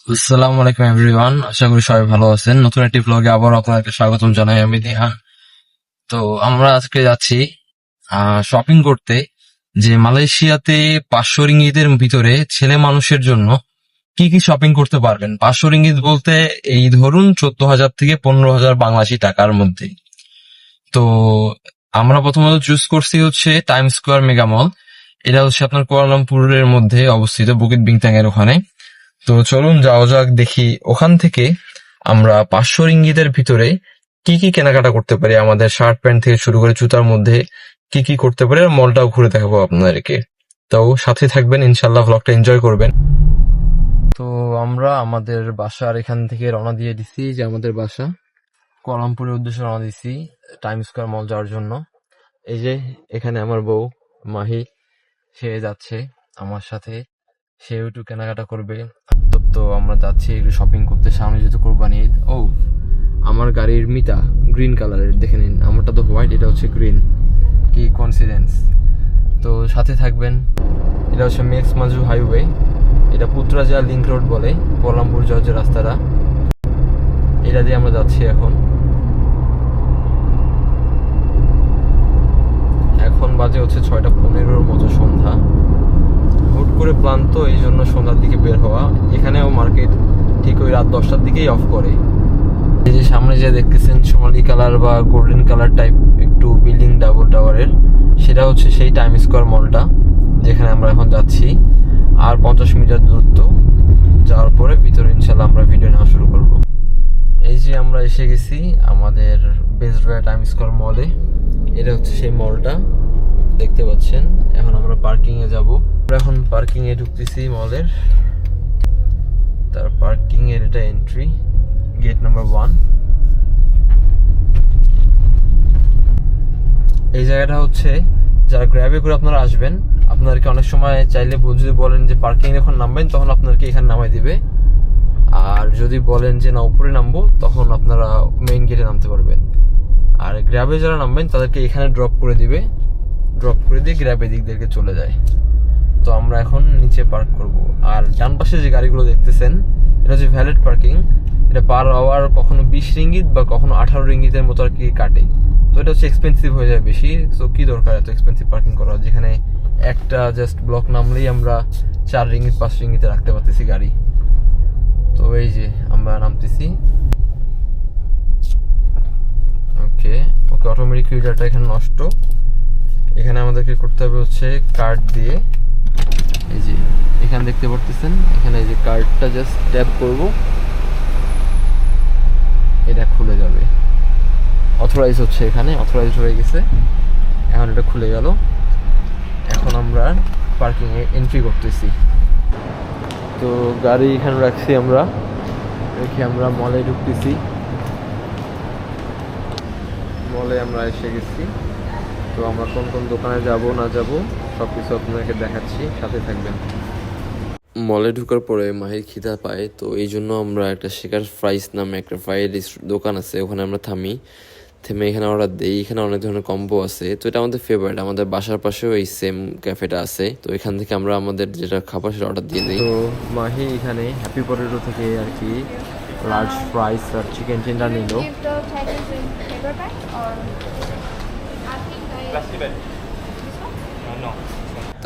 আসসালামু আলাইকুম এভরিওয়ান, আশা করি সবাই ভালো আছেন। নতুন একটি ব্লগে আবার আপনাকে স্বাগতম জানাই, আমি দিহান। তো আমরা আজকে যাচ্ছি শপিং করতে, যে মালয়েশিয়াতে 500 রিঙ্গিতের ভিতরে ছেলে মানুষের জন্য কি কি শপিং করতে পারবেন। 500 রিঙ্গিত বলতে এই ধরুন 14,000 থেকে 15,000 বাংলাদেশি টাকার মধ্যে। তো আমরা প্রথমত চুজ করছি হচ্ছে টাইম স্কোয়ার মেগা মল। এটা হচ্ছে আপনার কুয়ালালামপুরের মধ্যে অবস্থিত, বুকিত বিংতাং এর ওখানে। তো চলুন যাওয়া যাক, দেখি ওখান থেকে আমরা 500 রিঙ্গিতের ভিতরে কি কি কেনাকাটা করতে পারি, আমাদের শার্ট প্যান্ট থেকে শুরু করে জুতার মধ্যে কি কি করতে পারি, আর মলটাও ঘুরে দেখাবো আপনাদেরকে। তো সাথে থাকবেন, ইনশাল্লাহ ভ্লগটা এনজয় করবেন। তো আমরা আমাদের বাসার এখান থেকে রওনা দিয়ে দিছি, যে আমাদের বাসা কুয়ালালামপুরের উদ্দেশ্যে রওনা দিছি টাইম স্কোয়ার মল যাওয়ার জন্য। এই যে এখানে আমার বউ মাহি, সে যাচ্ছে আমার সাথে, সেও একটু কেনাকাটা করবে। তো আমরা যাচ্ছি একটু শপিং করতে, সামনে যেহেতু কোরবানি ঈদ। ও, আমার গাড়ির মিটা গ্রিন কালারের, দেখে নিন, আমারটা তো হোয়াইট, এটা হচ্ছে গ্রিন। কি কোইন্সিডেন্স। তো সাথে থাকবেন। এটা হচ্ছে মেক্স মাজু হাইওয়ে, এটা পুত্রাজা লিংক রোড বলে, কুয়ালালামপুর যাওয়ার যে রাস্তাটা, এটা দিয়ে আমরা যাচ্ছি এখন। এখন বাজে হচ্ছে 6:15 মতো সন্ধ্যা। হুট করে প্ল্যান, তো এই জন্য সন্ধ্যার দিকে বের হওয়া। এখানেও মার্কেট ঠিক ওই রাত 10টার দিকেই অফ করে। এই যে সামনে যে দেখতেছেন সোনালী কালার বা গোল্ডেন কালার টাইপ একটু বিল্ডিং ডাবল টাওয়ারের, সেটা হচ্ছে সেই টাইম স্কোয়ার মলটা, যেখানে আমরা এখন যাচ্ছি। আর 50 মিটার দূরত্ব যাওয়ার পরে ভিতরে ইনশাল্লাহ আমরা ভিডিও নেওয়া শুরু করব। এই যে আমরা এসে গেছি আমাদের বেস্ট ওয়ে টাইম স্কোয়ার মলে। এটা হচ্ছে সেই মলটা, দেখতে পাচ্ছেন। এখন আমরা পার্কিং এ যাব। আমরা এখন পার্কিং এ ঢুকতেছি মলের। তার পার্কিং এর এটা এন্ট্রি গেট নাম্বার 1। এই জায়গাটা হচ্ছে যারা গ্র্যাবে করে আপনারা আসবেন, আপনাদেরকে অনেক সময় চাইলে যদি বলেন যে পার্কিং এখন নামবেন, তখন আপনাদেরকে এখানে নামাই দিবে। আর যদি বলেন যে না উপরে নামবো, তখন আপনারা মেইন গেটে নামতে পারবেন। আর গ্র্যাবে যারা নামবেন তাদেরকে এখানে ড্রপ করে দিবে, ড্রপ করে দিয়ে গ্র্যাবে দিক থেকে চলে যায়। তো আমরা এখন নিচে পার্ক করব। আর ডান পাশে যে গাড়িগুলো দেখতেছেন, এটা হচ্ছে ভ্যালিড পার্কিং। এটা পার আওয়ার কখনো 20 রিঙ্গিত বা কখনো 18 রিঙ্গিতের মতো আর কি কাটে। তো এটা হচ্ছে এক্সপেন্সিভ হয়ে যায় বেশি। তো কি দরকার এত এক্সপেন্সিভ পার্কিং করা, যেখানে একটা জাস্ট ব্লক নামলেই আমরা 4 রিঙ্গিত 5 রিঙ্গিতে রাখতে পারতেছি গাড়ি। তো এই যে আমরা নামতেছি। ওকে ওকে, অটোমেটিক রিডারটা এখানে নষ্ট। এখানে আমাদেরকে করতে হবে হচ্ছে কার্ড দিয়ে। এই যে এখানে দেখতে পারতেছেন, এখানে এই যে কার্ডটা জাস্ট ট্যাপ করব, এটা খুলে যাবে। অথরাইজ হচ্ছে, এখানে অথরাইজ হয়ে গেছে, এখন এটা খুলে গেল। এখন আমরা পার্কিং এ এন্ট্রি করতেছি। তো গাড়ি এখানে রাখছি আমরা, রেখে আমরা মলে ঢুকতেছি। মলে আমরা এসে গেছি। তো আমরা কোন কোন দোকানে যাব না যাব সব কিছু আপনাদেরকে দেখাচ্ছি, সাথে থাকবেন। মলে ঢোকার পরে মাহির খিদা পায়, তো এই জন্য আমরা একটা শেখার ফ্রাইস নামে একটা ফ্রাইড দোকান আছে, ওখানে আমরা থেমে এখানে অর্ডার দিই। এখানে অনেক ধরনের কম্বো আছে, তো এটা আমাদের ফেভারিট। আমাদের বাসার পাশেও এই সেম ক্যাফেটা আছে, তো এখান থেকে আমরা আমাদের যেটা খাবার সেটা অর্ডার দিয়ে দিই। তো মাহি এখানে হ্যাপি পটেটো থেকে আর কি লার্জ ফ্রাইস আর চিকেন টেন্ডার নিল।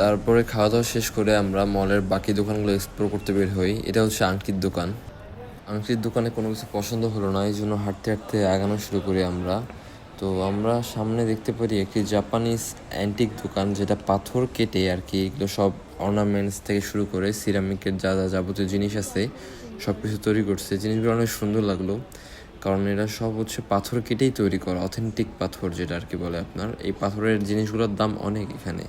তারপরে খাওয়া দাওয়া শেষ করে আমরা মলের বাকি দোকানগুলো এক্সপ্লোর করতে বের হই। এটা হচ্ছে আংটির দোকান। আংটির দোকানে কোনো কিছু পছন্দ হলো না, এই জন্য হাঁটতে হাঁটতে আগানো শুরু করি আমরা। তো আমরা সামনে দেখতে পারি একটি জাপানিজ অ্যান্টিক দোকান, যেটা পাথর কেটে আর কি এগুলো সব অর্নামেন্টস থেকে শুরু করে সিরামিকের যা যা যাবতীয় জিনিস আছে সব কিছু তৈরি করছে। জিনিসগুলো অনেক সুন্দর লাগলো, কারণ এরা সব হচ্ছে পাথর কেটেই তৈরি করা, অথেন্টিক পাথর যেটা আর কি বলে আপনার। এই পাথরের জিনিসগুলোর দাম অনেক এখানে।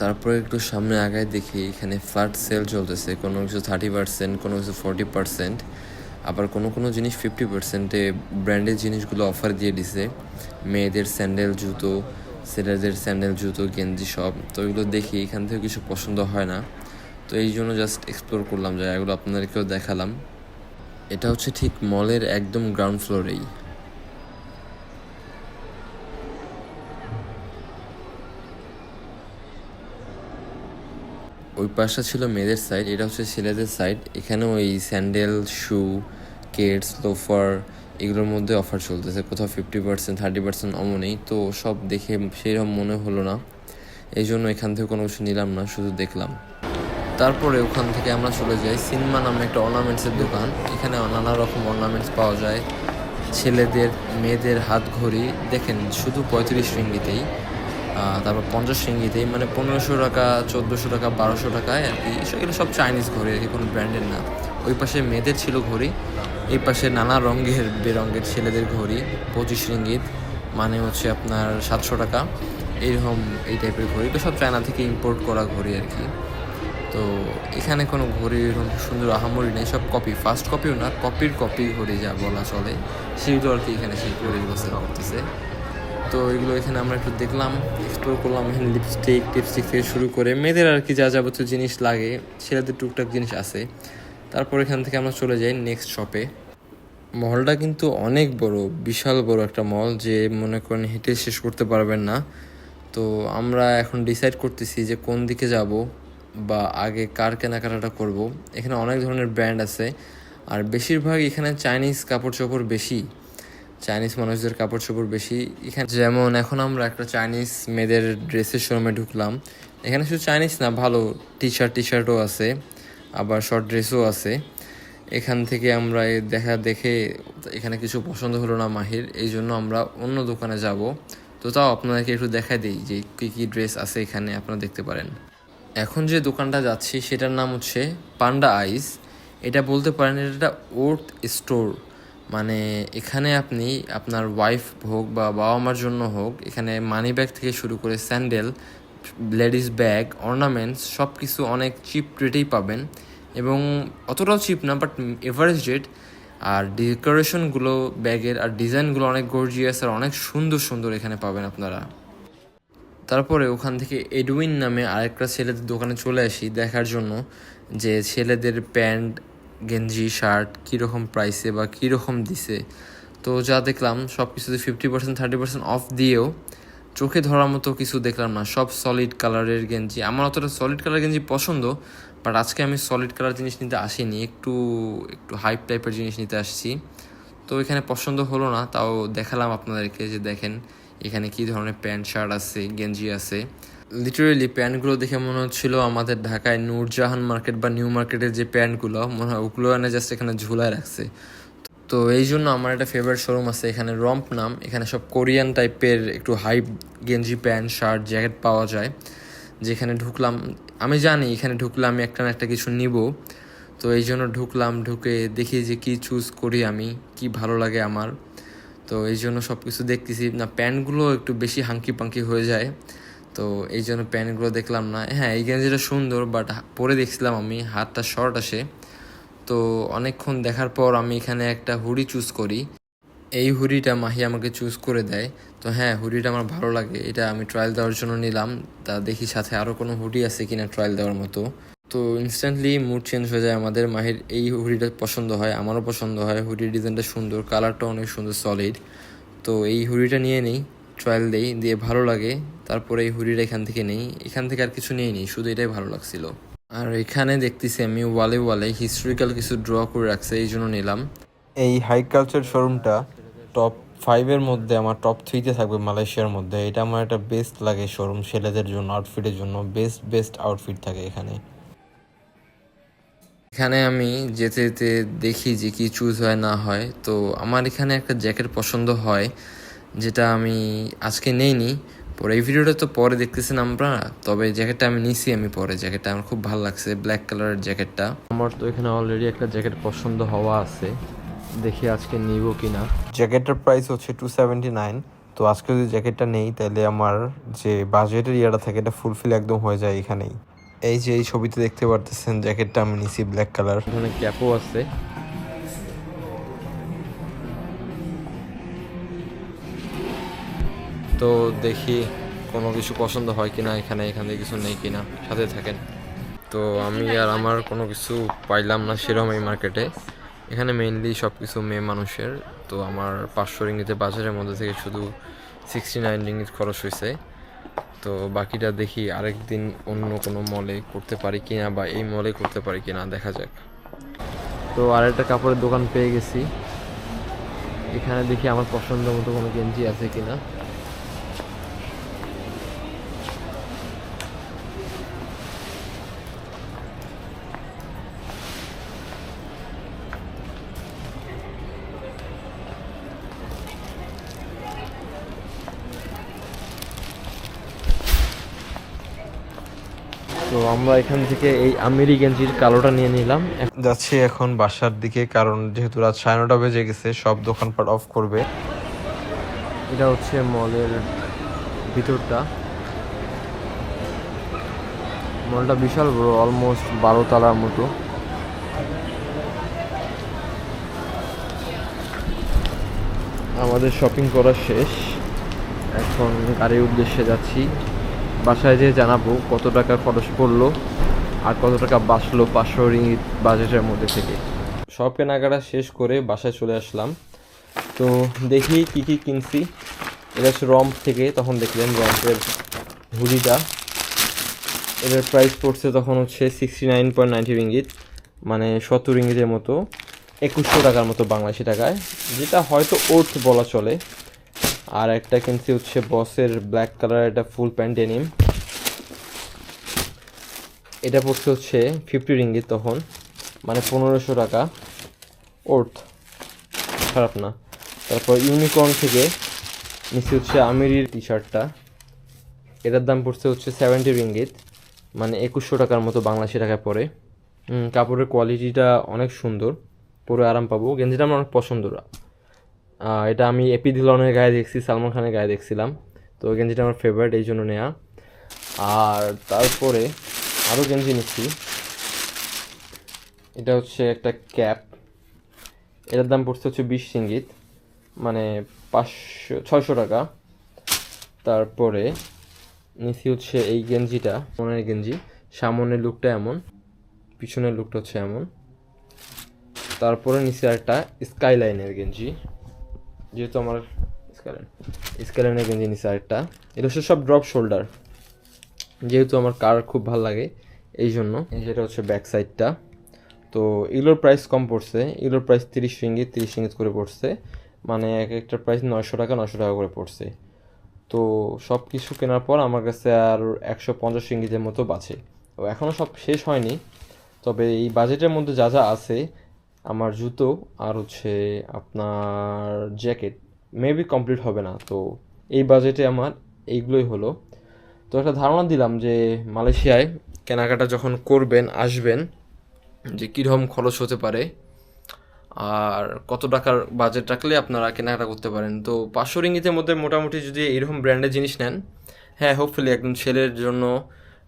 তারপরে একটু সামনে আগায় দেখি এখানে ফ্ল্যাট সেল চলতেছে, কোনো কিছু 30%, কোনো কিছু 40%, আবার কোনো কোনো জিনিস 50%-এ ব্র্যান্ডের জিনিসগুলো অফার দিয়ে দিছে। মেয়েদের স্যান্ডেল জুতো, ছেলেদের স্যান্ডেল জুতো গেঞ্জি সব। তো এগুলো দেখি, এখান থেকে কিছু পছন্দ হয় না, তো এই জন্য জাস্ট এক্সপ্লোর করলাম, জায়গাগুলো আপনাদেরকেও দেখালাম। এটা হচ্ছে ঠিক মলের একদম গ্রাউন্ড ফ্লোরেই। ওই পাশটা ছিল মেয়েদের সাইড, এটা হচ্ছে ছেলেদের সাইড। এখানে ওই স্যান্ডেল, শু, কেটস, লোফার এগুলোর মধ্যে অফার চলতেছে, কোথাও 50%, 30% অমন নেই। তো সব দেখে সেরকম মনে হলো না, এই জন্য এখান থেকে কোনো কিছু নিলাম না, শুধু দেখলাম। তারপরে ওখান থেকে আমরা চলে যাই সিনমা নামে একটা অর্নামেন্টসের দোকান। এখানে নানা রকম অর্নামেন্টস পাওয়া যায়, ছেলেদের মেয়েদের হাত ঘড়ি দেখেন শুধু 35 রিঙ্গিতেই, তারপর 50 রিঙ্গিতেই, মানে 1500 টাকা, 1400 টাকা, 1200 টাকায় আর কি। এগুলো সব চাইনিজ ঘড়ি আর কি, কোনো ব্র্যান্ডের না। ওই পাশে মেয়েদের ছিল ঘড়ি, এই পাশে নানা রঙের বেরঙের ছেলেদের ঘড়ি, 25 রিঙ্গিত মানে হচ্ছে আপনার 700 টাকা এইরকম। এই টাইপের ঘড়ি তো সব চায়না থেকে ইম্পোর্ট করা ঘড়ি আর কি। তো এখানে কোনো ঘড়ি এরকম সুন্দর আহামরি নেই, সব কপি, ফার্স্ট কপিও না, কপির কপি ঘড়ি যা বলা চলে, সেগুলো আর কি এখানে সেই ঘড়িগুলো সেল করতেছে। তো এগুলো এখানে আমরা একটু দেখলাম, এক্সপ্লোর করলাম। এখানে লিপস্টিক টিপস্টিক থেকে শুরু করে মেয়েদের আর কি যা যাবতীয় জিনিস লাগে, ছেলেদের টুকটাক জিনিস আছে। তারপর এখান থেকে আমরা চলে যাই নেক্সট শপে। মলটা কিন্তু অনেক বড়, বিশাল বড় একটা মল, যে মনে করেন হেঁটে শেষ করতে পারবেন না। তো আমরা এখন ডিসাইড করতেছি যে কোন দিকে যাব বা আগে কার কেনাকাটাটা করব। এখানে অনেক ধরনের ব্র্যান্ড আছে, আর বেশিরভাগ এখানে চাইনিজ কাপড় চোপড় বেশি, চাইনিজ মানুষদের কাপড় চোপড় বেশি এখানে। যেমন এখন আমরা একটা চাইনিজ মেয়েদের ড্রেসের শোরুমে ঢুকলাম। এখানে শুধু চাইনিজ না, ভালো টি শার্টও আছে, আবার শর্ট ড্রেসও আছে। এখান থেকে আমরা দেখে এখানে কিছু পছন্দ হলো না মাহির, এই জন্য আমরা অন্য দোকানে যাব। তো তাও আপনাদেরকে একটু দেখাই দিই যে কী কী ড্রেস আছে এখানে, আপনারা দেখতে পারেন। এখন যে দোকানটা যাচ্ছি সেটার নাম হচ্ছে পান্ডা আইস। এটা বলতে পারেন এটা একটা ওর্থ স্টোর, মানে এখানে আপনি আপনার ওয়াইফ হোক বা বাবা মার জন্য হোক, এখানে মানি ব্যাগ থেকে শুরু করে স্যান্ডেল, লেডিস ব্যাগ, অর্নামেন্টস সব কিছু অনেক চিপ রেটেই পাবেন, এবং অতটাও চিপ না বাট এভারেজ রেট। আর ডেকোরেশনগুলো ব্যাগের আর ডিজাইনগুলো অনেক গর্জিয়াস আর অনেক সুন্দর সুন্দর এখানে পাবেন আপনারা। তারপরে ওখান থেকে এডউইন নামে আরেকটা ছেলেদের দোকানে চলে আসি দেখার জন্য যে ছেলেদের প্যান্ট, গেঞ্জি, শার্ট কীরকম প্রাইসে বা কীরকম দিছে। তো যা দেখলাম সব কিছুতে 50%, 30% অফ দিয়েও চোখে ধরার মতো কিছু দেখলাম না, সব সলিড কালারের গেঞ্জি। আমার অতটা সলিড কালার গেঞ্জি পছন্দ, বাট আজকে আমি সলিড কালার জিনিস নিতে আসিনি, একটু একটু হাইপ টাইপের জিনিস নিতে আসছি। তো এখানে পছন্দ হলো না, তাও দেখালাম আপনাদেরকে যে দেখেন এখানে কী ধরনের প্যান্ট শার্ট আছে, গেঞ্জি আছে। লিটারেলি প্যান্টগুলো দেখে মনে হচ্ছিল আমাদের ঢাকায় নূরজাহান মার্কেট বা নিউ মার্কেটের যে প্যান্টগুলো মনে হয় ওগুলো এনে জাস্ট এখানে ঝুলায় রাখছে। তো এই জন্য আমার একটা ফেভারিট শোরুম আছে এখানে, রম্প নাম। এখানে সব কোরিয়ান টাইপের একটু হাইপ গেঞ্জি, প্যান্ট, শার্ট, জ্যাকেট পাওয়া যায়। যেখানে ঢুকলাম, আমি জানি এখানে ঢুকলে আমি একটা না একটা কিছু নিব, তো এই জন্য ঢুকলাম। ঢুকে দেখি যে কি চুজ করি আমি, কি ভালো লাগে আমার। তো এই জন্য সব কিছু দেখতেছি না, প্যান্টগুলো একটু বেশি হাঙ্কি পাঙ্কি হয়ে যায়, তো এই জন্য প্যান্টগুলো দেখলাম না। হ্যাঁ, এই গেঞ্জিটা সুন্দর, বাট পরে দেখছিলাম আমি হাতটা শর্ট আসে। তো অনেকক্ষণ দেখার পর আমি এখানে একটা হুডি চুজ করি। এই হুডিটা মাহি আমাকে চুজ করে দেয়। তো হ্যাঁ, হুডিটা আমার ভালো লাগে, এটা আমি ট্রায়াল দেওয়ার জন্য নিলাম। তা দেখি সাথে আরও কোনো হুডি আছে কিনা ট্রায়াল দেওয়ার মতো। তো ইনস্ট্যান্টলি মুড চেঞ্জ হয়ে যায় আমাদের। মাহির এই হুডিটা পছন্দ হয়, আমারও পছন্দ হয়, হুডির ডিজাইনটা সুন্দর, কালারটা অনেক সুন্দর, সলিড। তো এই হুডিটা নিয়ে নিই, ট্রায়াল দেই, দিয়ে ভালো লাগে তারপরে এই হুডিটা এখান থেকে নেই। এখান থেকে আর কিছু নিয়ে নিই, শুধু এটাই ভালো লাগছিল। আর এখানে দেখতেছি আমি ওয়ালে ওয়ালে হিস্টোরিক্যাল কিছু ড্র করে রাখছে, এই জন্য নিলাম। এই হাই কালচার শোরুমটা টপ 5-এর মধ্যে আমার টপ 3-তে থাকবে মালয়েশিয়ার মধ্যে। এটা আমার একটা বেস্ট লাগে শোরুম, ছেলেদের জন্য আউটফিটের জন্য বেস্ট আউটফিট থাকে এখানে। এখানে আমি যেতে যেতে দেখি যে কি চুজ হয় না হয়। তো আমার এখানে একটা জ্যাকেট পছন্দ হয়, যেটা আমি আজকে নেইনি, পরে এই ভিডিওটা তো পরে দেখতেছেন আপনারা, তবে জ্যাকেটটা আমি নিছি আমি পরে। জ্যাকেটটা আমার খুব ভালো লাগছে, ব্ল্যাক কালারের জ্যাকেটটা। আমার তো এখানে অলরেডি একটা জ্যাকেট পছন্দ হওয়া আছে, দেখি আজকে নিব কিনা। জ্যাকেটটার প্রাইস হচ্ছে 279। তো আজকে যদি জ্যাকেটটা নেই তাহলে আমার যে বাজেটের ইয়াটা থাকে এটা ফুলফিল একদম হয়ে যায় এখানেই। এই যে এই ছবিতে দেখতে পারতেছেন জ্যাকেটটা আমি নিছি ব্ল্যাক কালার, এখানে ক্যাপও আছে। তো দেখি কোনো কিছু পছন্দ হয় কিনা এখানে কিছু নেই কিনা, সাথে থাকেন। তো আমি আর আমার কোনো কিছু পাইলাম না সেরকম এই মার্কেটে। এখানে মেইনলি সব কিছু মেয়ে মানুষের। তো আমার 500 রিঙ্গিতে বাজারের মধ্যে থেকে শুধু 69 রিঙ্গিত খরচ হয়েছে। তো বাকিটা দেখি আরেকদিন অন্য কোনো মলে করতে পারি কিনা বা এই মলে করতে পারি কিনা, দেখা যাক। তো আরেকটা কাপড়ের দোকান পেয়ে গেছি, এখানে দেখি আমার পছন্দ মতো কোনো গেঞ্জি আছে কিনা। তো আমরা এখান থেকে এই আমিরি গেঞ্জির কালোটা নিয়ে নিলাম। যাচ্ছি এখন বাসার দিকে, কারণ যেহেতু রাত 9:30 বেজে গেছে, সব দোকানপাট অফ করবে। এটা হচ্ছে মলের ভিতরটা। মলটা বিশাল বড়, অলমোস্ট 12 তলার মতো। আমাদের শপিং করা শেষ, এখন গাড়ির উদ্দেশ্যে যাচ্ছি। বাসায় যেয়ে জানাবো কত টাকা খরচ পড়লো আর কত টাকা বাঁচলো 500 রিঙ্গিত বাজেটের মধ্যে থেকে। সব কেনাকাটা শেষ করে বাসায় চলে আসলাম। তো দেখি কি কি কিনছি। এটা হচ্ছে রম্প থেকে, তখন দেখলেন রম্পের হুডিটা। এটার প্রাইস পড়ছে তখন হচ্ছে 69.90 রিঙ্গিত, মানে 70 রিঙ্গিতের মতো, 2100 টাকার মতো বাংলাদেশি টাকায়, যেটা হয়তো ওর্থ বলা চলে। আর একটা কিনছি হচ্ছে বসের ব্ল্যাক কালার একটা ফুল প্যান্ট ডেনিম, এটা পড়ছে হচ্ছে 50 রিঙ্গিত তখন, মানে 1500 টাকা, ওর্থ, খারাপ না। তারপর ইউনিকর্ন থেকে নিচে হচ্ছে আমিরির টি শার্টটা, এটার দাম পড়ছে হচ্ছে 70 রিঙ্গিত, মানে 2100 টাকার মতো বাংলাদেশি টাকায় পড়ে। কাপড়ের কোয়ালিটিটা অনেক সুন্দর, পরে আরাম পাবো। গেঞ্জিটা আমার অনেক পছন্দ। এটা আমি এপি ধিলনের গায়ে দেখছি, সালমান খানের গায়ে দেখছিলাম, তো গেঞ্জিটা আমার ফেভারিট, এই জন্য নেওয়া। আর তারপরে আরও গেঞ্জি নিচ্ছি। এটা হচ্ছে একটা ক্যাপ, এটার দাম পড়ছে হচ্ছে 20 রিঙ্গিত, মানে 600 টাকা। তারপরে নিচ্ছি হচ্ছে এই গেঞ্জিটা, মনের গেঞ্জি, সামনের লুকটা এমন, পিছনের লুকটা হচ্ছে এমন। তারপরে নিচ্ছি একটা স্কাইলাইনের গেঞ্জি, যেহেতু আমার স্কাইলাইনের গেঞ্জি নিচ্ছি আরেকটা। এটা হচ্ছে সব ড্রপ শোল্ডার, যেহেতু আমার কালার খুব ভালো লাগে এই জন্য। যেটা হচ্ছে ব্যাক সাইডটা। তো এগুলোর প্রাইস কম পড়ছে, এগুলোর প্রাইস 30 রিঙ্গিত 30 রিঙ্গিত করে পড়ছে, মানে এক একটা প্রাইস 900 টাকা 900 টাকা করে পড়ছে। তো সব কিছু কেনার পর আমার কাছে আর 150 রিঙ্গিতের মতো বাঁচে। তো এখনও সব শেষ হয়নি, তবে এই বাজেটের মধ্যে যা যা আছে, আমার জুতো আর হচ্ছে আপনার জ্যাকেট মেবি কমপ্লিট হবে না। তো এই বাজেটে আমার এইগুলোই হলো। তো একটা ধারণা দিলাম যে মালয়েশিয়ায় কেনাকাটা যখন করবেন, আসবেন, যে কীরকম খরচ হতে পারে আর কত টাকার বাজেট রাখলে আপনারা কেনাকাটা করতে পারেন। তো 500 রিঙ্গিতের মধ্যে মোটামুটি যদি এরকম ব্র্যান্ডের জিনিস নেন, হ্যাঁ হোপফুলি একদম ছেলের জন্য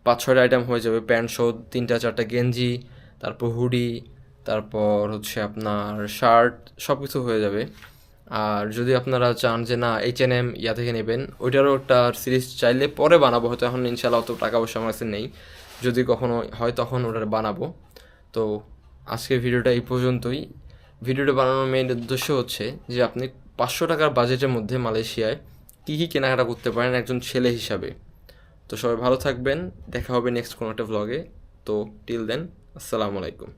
5-6টা আইটেম হয়ে যাবে। প্যান্ট সহ 3-4টা গেঞ্জি, তারপর হুডি, তারপর হচ্ছে আপনার শার্ট, সব কিছু হয়ে যাবে। আর যদি আপনারা চান যে না H&M ইয়া থেকে নেবেন, ওইটারও একটা সিরিজ চাইলে পরে বানাবো, হয়তো এখন ইনশাল্লাহ অত টাকা পয়সা আমার কাছে নেই, যদি কখনো হয় তখন ওটা বানাবো। তো আজকের ভিডিওটা এই পর্যন্তই। ভিডিওটা বানানোর মেইন উদ্দেশ্য হচ্ছে যে আপনি 500 টাকার বাজেটের মধ্যে মালয়েশিয়ায় কী কী কেনাকাটা করতে পারেন একজন ছেলে হিসাবে। তো সবাই ভালো থাকবেন, দেখা হবে নেক্সট কোনো একটা ভ্লগে। তো টিল দেন, আসসালামু আলাইকুম।